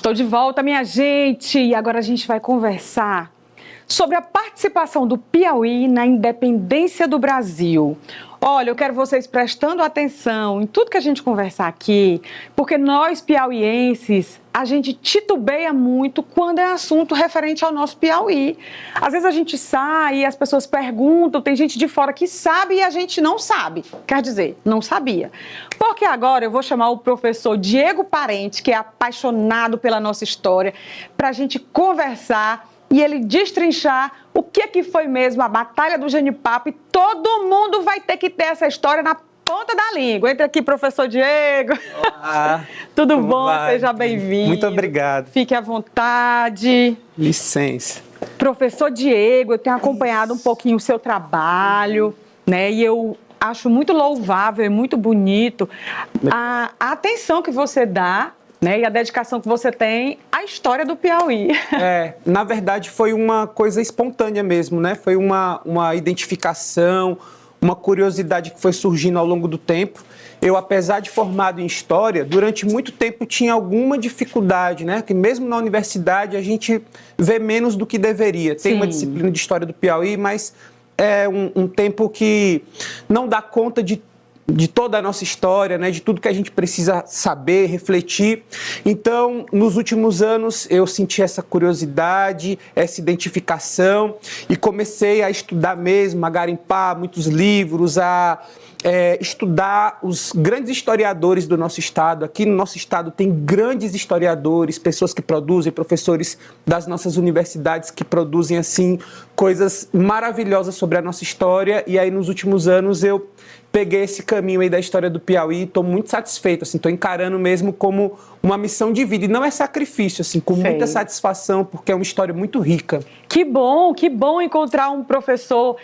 Estou de volta, minha gente, e agora a gente vai conversar sobre a participação do Piauí na independência do Brasil. Olha, eu quero vocês prestando atenção em tudo que a gente conversar aqui, porque nós piauienses, a gente titubeia muito quando é assunto referente ao nosso Piauí. Às vezes a gente sai e as pessoas perguntam, tem gente de fora que sabe e a gente não sabe. Quer dizer, não sabia. Porque agora eu vou chamar o professor Diego Parente, que é apaixonado pela nossa história, para a gente conversar e ele destrinchar o que foi mesmo a Batalha do Genipapo, e todo mundo vai ter que ter essa história na ponta da língua. Entra aqui, professor Diego. Olá. Tudo bom? Vai? Seja bem-vindo. Muito obrigado. Fique à vontade. Licença. Professor Diego, eu tenho acompanhado um pouquinho o seu trabalho, né? E eu acho muito louvável e muito bonito a atenção que você dá, né, e a dedicação que você tem à história do Piauí. Na verdade foi uma coisa espontânea mesmo, né? Foi uma identificação, uma curiosidade que foi surgindo ao longo do tempo. Eu, apesar de formado em História, durante muito tempo tinha alguma dificuldade, né? Que mesmo na universidade a gente vê menos do que deveria. Tem uma disciplina de História do Piauí, mas é um tempo que não dá conta de toda a nossa história, né, de tudo que a gente precisa saber, refletir. Então, nos últimos anos, eu senti essa curiosidade, essa identificação e comecei a estudar mesmo, a garimpar muitos livros, a estudar os grandes historiadores do nosso estado. Aqui no nosso estado tem grandes historiadores, pessoas que produzem, professores das nossas universidades que produzem, assim, coisas maravilhosas sobre a nossa história. E aí, nos últimos anos, eu peguei esse caminho aí da história do Piauí e estou muito satisfeito, assim, estou encarando mesmo como uma missão de vida, e não é sacrifício, assim, com muita satisfação, porque é uma história muito rica. Que bom encontrar um professor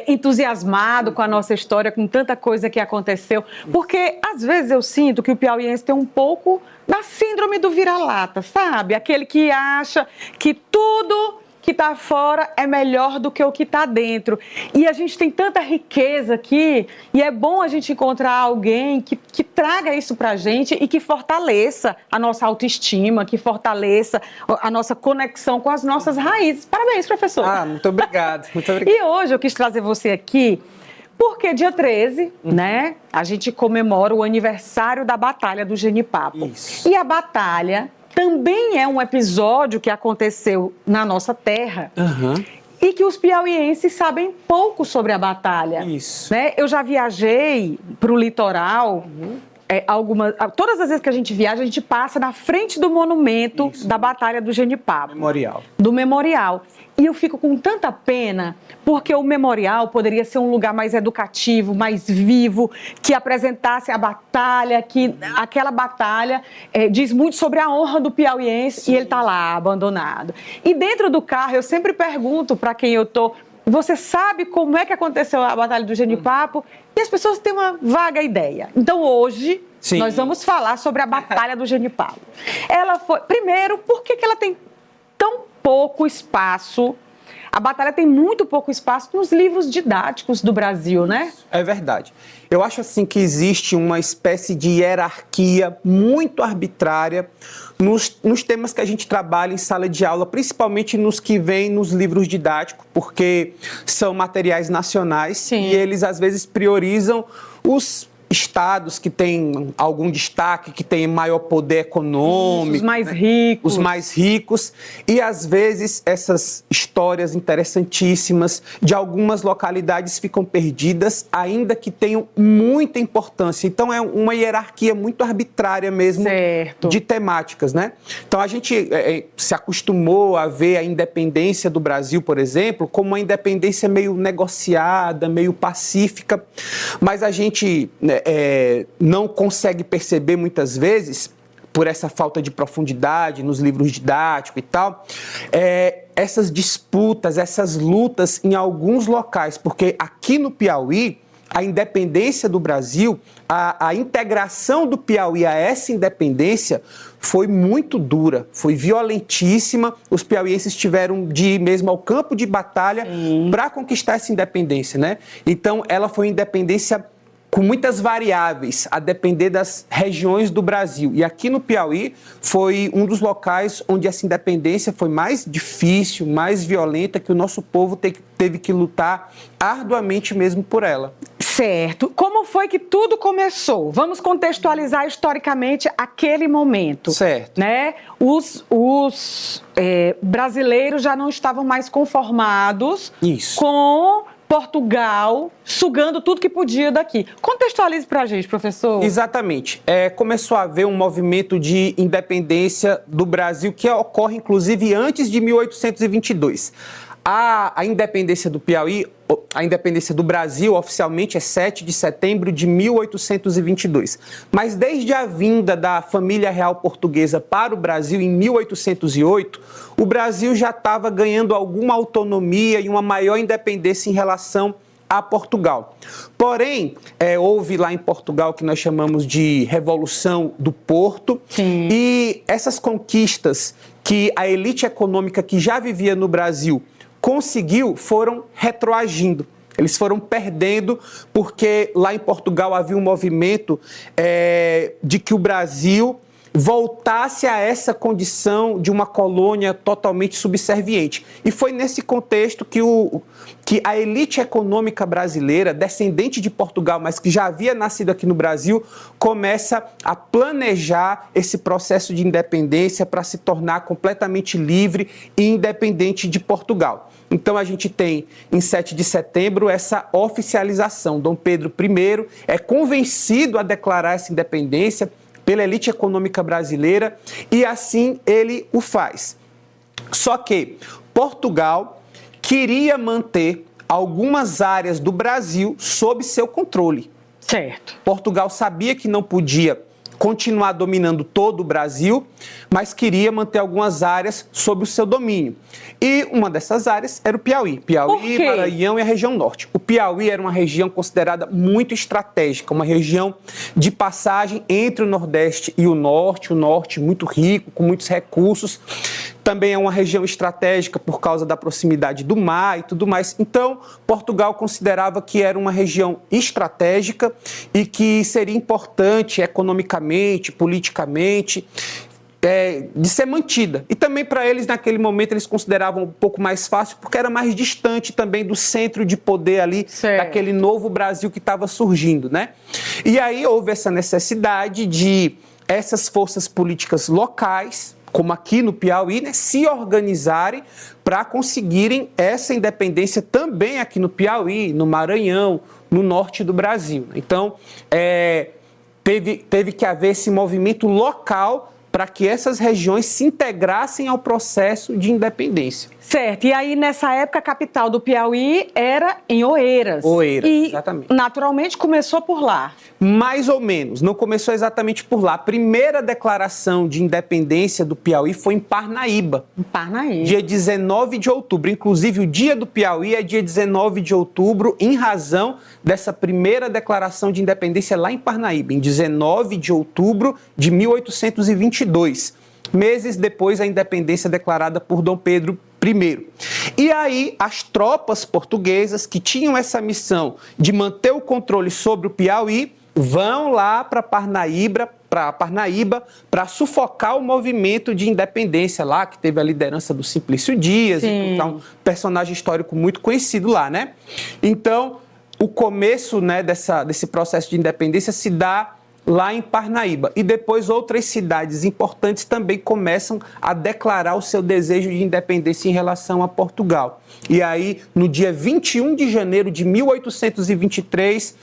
entusiasmado com a nossa história, com tanta coisa que aconteceu, porque às vezes eu sinto que o piauiense tem um pouco da síndrome do vira-lata, sabe? Aquele que acha que tudo que está fora é melhor do que o que está dentro. E a gente tem tanta riqueza aqui, e é bom a gente encontrar alguém que traga isso para a gente e que fortaleça a nossa autoestima, que fortaleça a nossa conexão com as nossas raízes. Parabéns, professor. Muito obrigado, muito obrigado. E hoje eu quis trazer você aqui porque dia 13, né, a gente comemora o aniversário da Batalha do Genipapo. Isso. E a batalha também é um episódio que aconteceu na nossa terra e que os piauienses sabem pouco sobre a batalha. Isso. Né? Eu já viajei para o litoral, todas as vezes que a gente viaja, a gente passa na frente do monumento da Batalha do Genipapo. Do memorial. E eu fico com tanta pena, porque o memorial poderia ser um lugar mais educativo, mais vivo, que apresentasse a batalha, que aquela batalha diz muito sobre a honra do piauiense. Sim. E ele está lá, abandonado. E dentro do carro, eu sempre pergunto para quem eu estou: você sabe como é que aconteceu a Batalha do Genipapo? E as pessoas têm uma vaga ideia. Então hoje nós vamos falar sobre a Batalha do Genipapo. Ela foi, primeiro, por que ela tem tão pouco espaço? A batalha tem muito pouco espaço nos livros didáticos do Brasil, né? É verdade. Eu acho assim que existe uma espécie de hierarquia muito arbitrária nos temas que a gente trabalha em sala de aula, principalmente nos que vêm nos livros didáticos, porque são materiais nacionais. Sim. E eles às vezes priorizam os estados que têm algum destaque, que têm maior poder econômico. Os mais ricos. Os mais ricos. E, às vezes, essas histórias interessantíssimas de algumas localidades ficam perdidas, ainda que tenham muita importância. Então, é uma hierarquia muito arbitrária mesmo de temáticas, né? Então, a gente se acostumou a ver a independência do Brasil, por exemplo, como uma independência meio negociada, meio pacífica, mas a gente não consegue perceber muitas vezes, por essa falta de profundidade nos livros didáticos e tal, essas disputas, essas lutas em alguns locais, porque aqui no Piauí, a independência do Brasil, a integração do Piauí a essa independência foi muito dura, foi violentíssima. Os piauienses tiveram de ir mesmo ao campo de batalha para conquistar essa independência, né? Então, ela foi uma independência com muitas variáveis, a depender das regiões do Brasil. E aqui no Piauí foi um dos locais onde essa independência foi mais difícil, mais violenta, que o nosso povo teve que lutar arduamente mesmo por ela. Certo. Como foi que tudo começou? Vamos contextualizar historicamente aquele momento. Certo. Né? Os brasileiros já não estavam mais conformados com Portugal sugando tudo que podia daqui. Contextualize para a gente, professor. Exatamente. Começou a haver um movimento de independência do Brasil que ocorre, inclusive, antes de 1822. A independência do Piauí, a independência do Brasil, oficialmente é 7 de setembro de 1822. Mas desde a vinda da família real portuguesa para o Brasil em 1808, o Brasil já estava ganhando alguma autonomia e uma maior independência em relação a Portugal. Porém, houve lá em Portugal o que nós chamamos de Revolução do Porto. Sim. E essas conquistas que a elite econômica que já vivia no Brasil conseguiu, foram retroagindo. Eles foram perdendo porque lá em Portugal havia um movimento de que o Brasil voltasse a essa condição de uma colônia totalmente subserviente. E foi nesse contexto que a elite econômica brasileira, descendente de Portugal, mas que já havia nascido aqui no Brasil, começa a planejar esse processo de independência para se tornar completamente livre e independente de Portugal. Então a gente tem, em 7 de setembro, essa oficialização. Dom Pedro I é convencido a declarar essa independência pela elite econômica brasileira e assim ele o faz. Só que Portugal queria manter algumas áreas do Brasil sob seu controle. Certo. Portugal sabia que não podia continuar dominando todo o Brasil, mas queria manter algumas áreas sob o seu domínio. E uma dessas áreas era o Piauí. Piauí, Maranhão e a região norte. O Piauí era uma região considerada muito estratégica, uma região de passagem entre o Nordeste e o Norte muito rico, com muitos recursos. Também é uma região estratégica por causa da proximidade do mar e tudo mais. Então, Portugal considerava que era uma região estratégica e que seria importante economicamente, politicamente, de ser mantida. E também para eles, naquele momento, eles consideravam um pouco mais fácil, porque era mais distante também do centro de poder ali, daquele novo Brasil que estava surgindo, né? E aí houve essa necessidade de essas forças políticas locais, como aqui no Piauí, né, se organizarem para conseguirem essa independência também aqui no Piauí, no Maranhão, no norte do Brasil. Então, teve que haver esse movimento local para que essas regiões se integrassem ao processo de independência. Certo. E aí, nessa época, a capital do Piauí era em Oeiras. Oeiras, e, exatamente. naturalmente, começou por lá. Mais ou menos. Não começou exatamente por lá. A primeira declaração de independência do Piauí foi em Parnaíba. Em Parnaíba. Dia 19 de outubro. Inclusive, o dia do Piauí é dia 19 de outubro, em razão dessa primeira declaração de independência lá em Parnaíba, em 19 de outubro de 1822. Meses depois, a independência declarada por Dom Pedro I. E aí, as tropas portuguesas que tinham essa missão de manter o controle sobre o Piauí vão lá para Parnaíba para sufocar o movimento de independência lá, que teve a liderança do Simplício Dias, então, um personagem histórico muito conhecido lá, né? Então, o começo, né, desse processo de independência se dá lá em Parnaíba. E depois outras cidades importantes também começam a declarar o seu desejo de independência em relação a Portugal. E aí, no dia 21 de janeiro de 1823,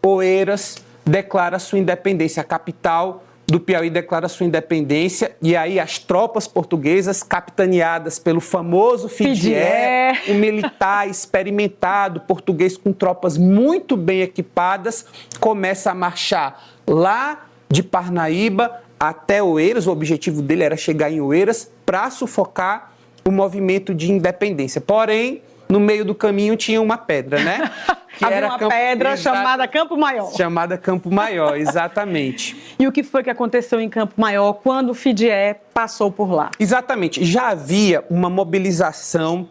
Oeiras declara sua independência. A capital do Piauí declara sua independência. E aí as tropas portuguesas, capitaneadas pelo famoso Fidié, um militar experimentado, português com tropas muito bem equipadas, começa a marchar lá de Parnaíba até Oeiras. O objetivo dele era chegar em Oeiras para sufocar o movimento de independência. Porém, no meio do caminho tinha uma pedra, né? Que havia uma pedra chamada Campo Maior. Chamada Campo Maior, exatamente. E o que foi que aconteceu em Campo Maior quando o Fidié passou por lá? Exatamente. Já havia uma mobilização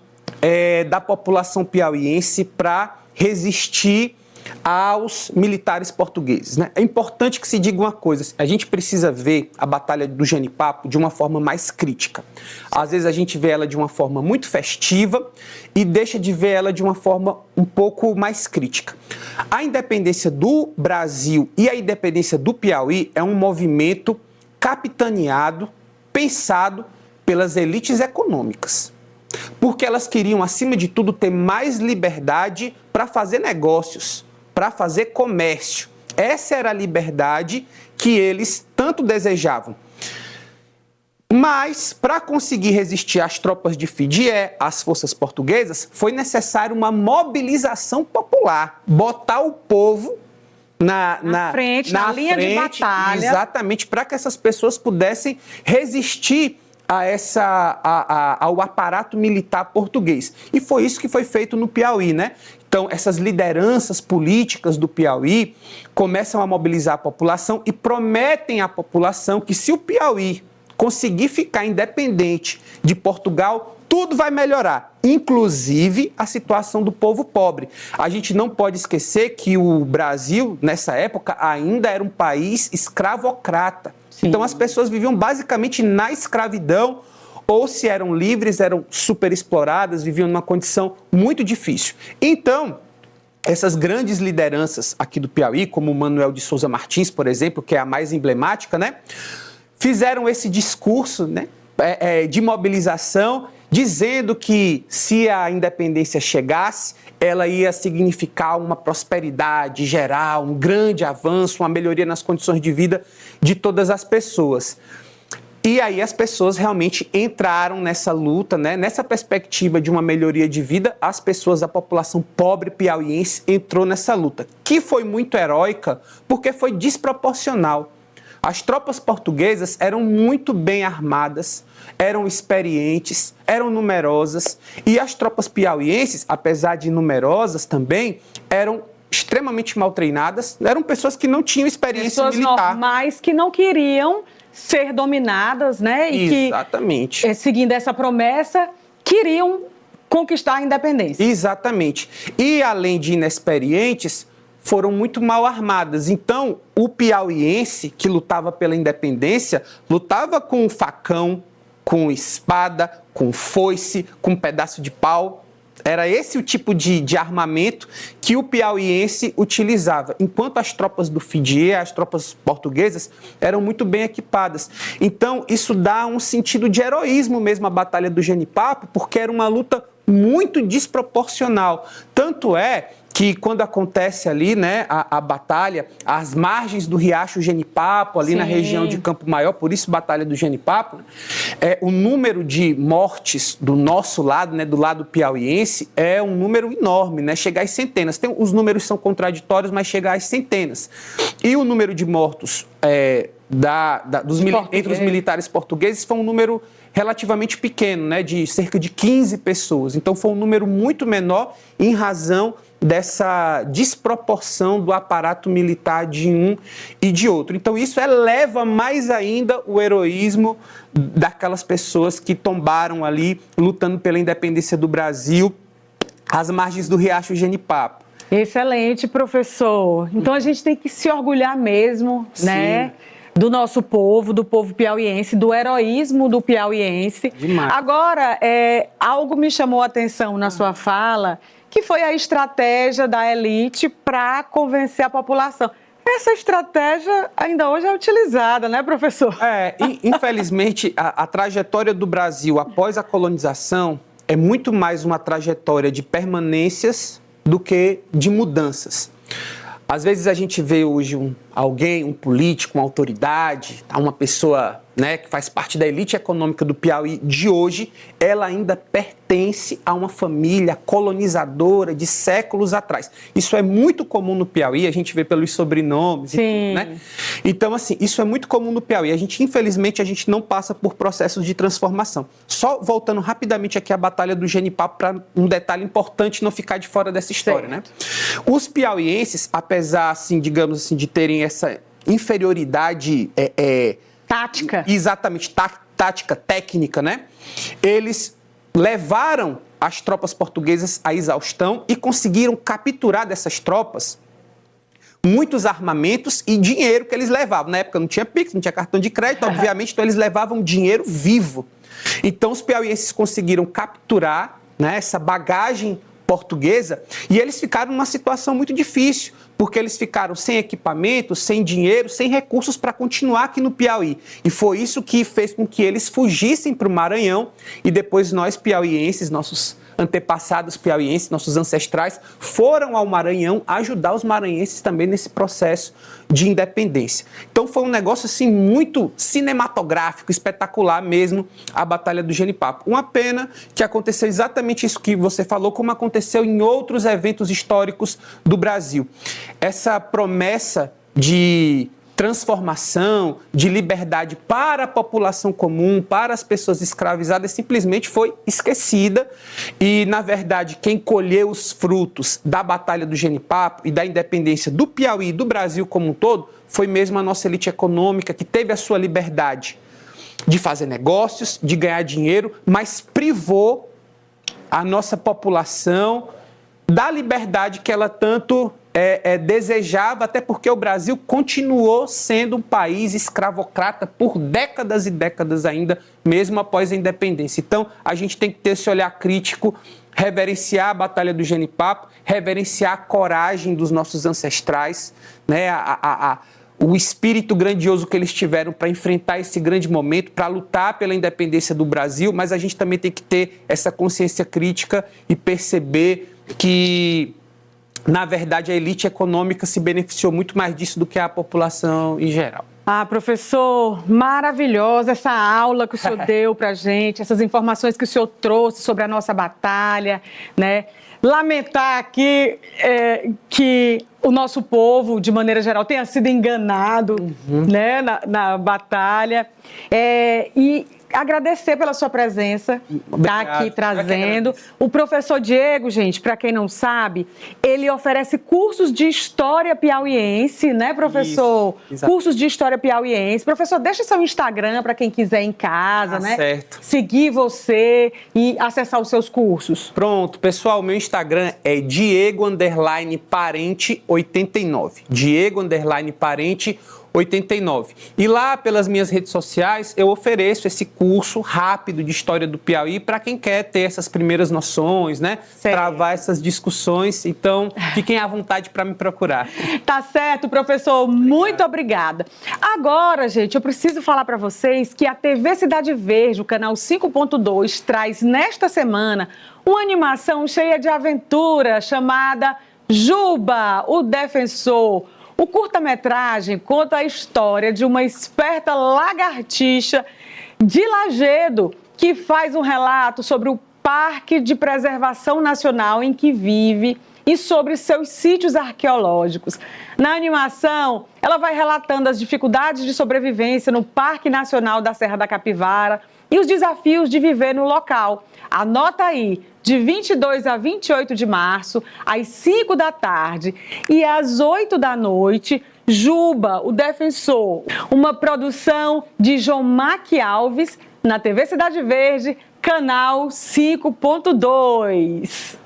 da população piauiense para resistir aos militares portugueses, né? É importante que se diga uma coisa, a gente precisa ver a Batalha do Genipapo de uma forma mais crítica. Às vezes a gente vê ela de uma forma muito festiva e deixa de ver ela de uma forma um pouco mais crítica. A independência do Brasil e a independência do Piauí é um movimento capitaneado, pensado pelas elites econômicas. Porque elas queriam, acima de tudo, ter mais liberdade para fazer negócios, para fazer comércio. Essa era a liberdade que eles tanto desejavam. Mas, para conseguir resistir às tropas de Fidié, às forças portuguesas, foi necessário uma mobilização popular, botar o povo na linha de batalha. Exatamente, para que essas pessoas pudessem resistir ao aparato militar português. E foi isso que foi feito no Piauí, né? Então, essas lideranças políticas do Piauí começam a mobilizar a população e prometem à população que se o Piauí conseguir ficar independente de Portugal, tudo vai melhorar, inclusive a situação do povo pobre. A gente não pode esquecer que o Brasil, nessa época, ainda era um país escravocrata. Sim. Então as pessoas viviam basicamente na escravidão, ou se eram livres, eram super exploradas, viviam numa condição muito difícil. Então, essas grandes lideranças aqui do Piauí, como o Manuel de Souza Martins, por exemplo, que é a mais emblemática, né, fizeram esse discurso, né, de mobilização, dizendo que se a independência chegasse, ela ia significar uma prosperidade geral, um grande avanço, uma melhoria nas condições de vida de todas as pessoas. E aí as pessoas realmente entraram nessa luta, né? Nessa perspectiva de uma melhoria de vida, as pessoas, a população pobre piauiense entrou nessa luta, que foi muito heróica porque foi desproporcional. As tropas portuguesas eram muito bem armadas, eram experientes, eram numerosas, e as tropas piauienses, apesar de numerosas também, eram extremamente mal treinadas, eram pessoas que não tinham experiência militar. Pessoas normais que não queriam ser dominadas, né? E exatamente. Que, seguindo essa promessa, queriam conquistar a independência. Exatamente. E além de inexperientes, foram muito mal armadas. Então, o piauiense que lutava pela independência, lutava com facão, com espada, com foice, com um pedaço de pau. Era esse o tipo de armamento que o piauiense utilizava, enquanto as tropas do Fidié, as tropas portuguesas, eram muito bem equipadas. Então, isso dá um sentido de heroísmo mesmo à Batalha do Genipapo, porque era uma luta muito desproporcional. Tanto é que quando acontece ali, né, a batalha, às margens do Riacho Genipapo, ali Sim. na região de Campo Maior, por isso Batalha do Genipapo, o número de mortes do nosso lado, né, do lado piauiense, é um número enorme, né, chega às centenas. Os números são contraditórios, mas chega às centenas. E o número de mortos entre os militares portugueses foi um número relativamente pequeno, né, de cerca de 15 pessoas. Então foi um número muito menor em razão dessa desproporção do aparato militar de um e de outro. Então isso eleva mais ainda o heroísmo daquelas pessoas que tombaram ali lutando pela independência do Brasil às margens do Riacho Genipapo. Excelente, professor. Então a gente tem que se orgulhar mesmo, Sim. né? Do nosso povo, do povo piauiense, do heroísmo do piauiense. Demais. Agora, algo me chamou a atenção na sua fala, que foi a estratégia da elite para convencer a população. Essa estratégia ainda hoje é utilizada, né, professor? Infelizmente, a trajetória do Brasil após a colonização é muito mais uma trajetória de permanências do que de mudanças. Às vezes a gente vê hoje um político, uma autoridade, uma pessoa, né, que faz parte da elite econômica do Piauí de hoje, ela ainda pertence a uma família colonizadora de séculos atrás. Isso é muito comum no Piauí, a gente vê pelos sobrenomes, e tudo, né? Então, assim, isso é muito comum no Piauí. Infelizmente, a gente não passa por processos de transformação. Só voltando rapidamente aqui à Batalha do Genipapo, para um detalhe importante não ficar de fora dessa história, né? Os piauienses, apesar, assim, digamos assim, de terem essa inferioridade tática. Exatamente, tática, técnica, né? Eles levaram as tropas portuguesas à exaustão e conseguiram capturar dessas tropas muitos armamentos e dinheiro que eles levavam. Na época não tinha Pix, não tinha cartão de crédito, obviamente, então eles levavam dinheiro vivo. Então os piauienses conseguiram capturar, né, essa bagagem portuguesa e eles ficaram numa situação muito difícil, porque eles ficaram sem equipamento, sem dinheiro, sem recursos para continuar aqui no Piauí. E foi isso que fez com que eles fugissem para o Maranhão e depois nós piauienses, nossos antepassados piauienses, nossos ancestrais, foram ao Maranhão ajudar os maranhenses também nesse processo de independência. Então foi um negócio assim muito cinematográfico, espetacular mesmo, a Batalha do Genipapo. Uma pena que aconteceu exatamente isso que você falou, como aconteceu em outros eventos históricos do Brasil. Essa promessa de transformação, de liberdade para a população comum, para as pessoas escravizadas, simplesmente foi esquecida. E, na verdade, quem colheu os frutos da Batalha do Genipapo e da independência do Piauí e do Brasil como um todo, foi mesmo a nossa elite econômica, que teve a sua liberdade de fazer negócios, de ganhar dinheiro, mas privou a nossa população da liberdade que ela tanto desejava, até porque o Brasil continuou sendo um país escravocrata por décadas e décadas ainda, mesmo após a independência. Então, a gente tem que ter esse olhar crítico, reverenciar a Batalha do Genipapo, reverenciar a coragem dos nossos ancestrais, né? O espírito grandioso que eles tiveram para enfrentar esse grande momento, para lutar pela independência do Brasil, mas a gente também tem que ter essa consciência crítica e perceber que, na verdade, a elite econômica se beneficiou muito mais disso do que a população em geral. Ah, professor, maravilhosa essa aula que o senhor deu para a gente, essas informações que o senhor trouxe sobre a nossa batalha, né? Lamentar aqui que o nosso povo, de maneira geral, tenha sido enganado, né, na batalha. E agradecer pela sua presença, tá aqui trazendo. O professor Diego, gente, para quem não sabe, ele oferece cursos de história piauiense, né, professor? Isso, cursos de história piauiense. Professor, deixa seu Instagram para quem quiser em casa, né? Certo. Seguir você e acessar os seus cursos. Pronto, pessoal, meu Instagram é Diego_Parente89. Diego_Parente89. E lá, pelas minhas redes sociais, eu ofereço esse curso rápido de história do Piauí para quem quer ter essas primeiras noções, né? Certo. Travar essas discussões. Então, fiquem à vontade para me procurar. Tá certo, professor. Muito obrigada. Agora, gente, eu preciso falar para vocês que a TV Cidade Verde, o canal 5.2, traz nesta semana uma animação cheia de aventura chamada Juba, o Defensor. O curta-metragem conta a história de uma esperta lagartixa de Lajedo que faz um relato sobre o Parque de Preservação Nacional em que vive e sobre seus sítios arqueológicos. Na animação, ela vai relatando as dificuldades de sobrevivência no Parque Nacional da Serra da Capivara e os desafios de viver no local. Anota aí, de 22 a 28 de março, às 5 da tarde e às 8 da noite, Juba, o Defensor, uma produção de João Mac Alves, na TV Cidade Verde, canal 5.2.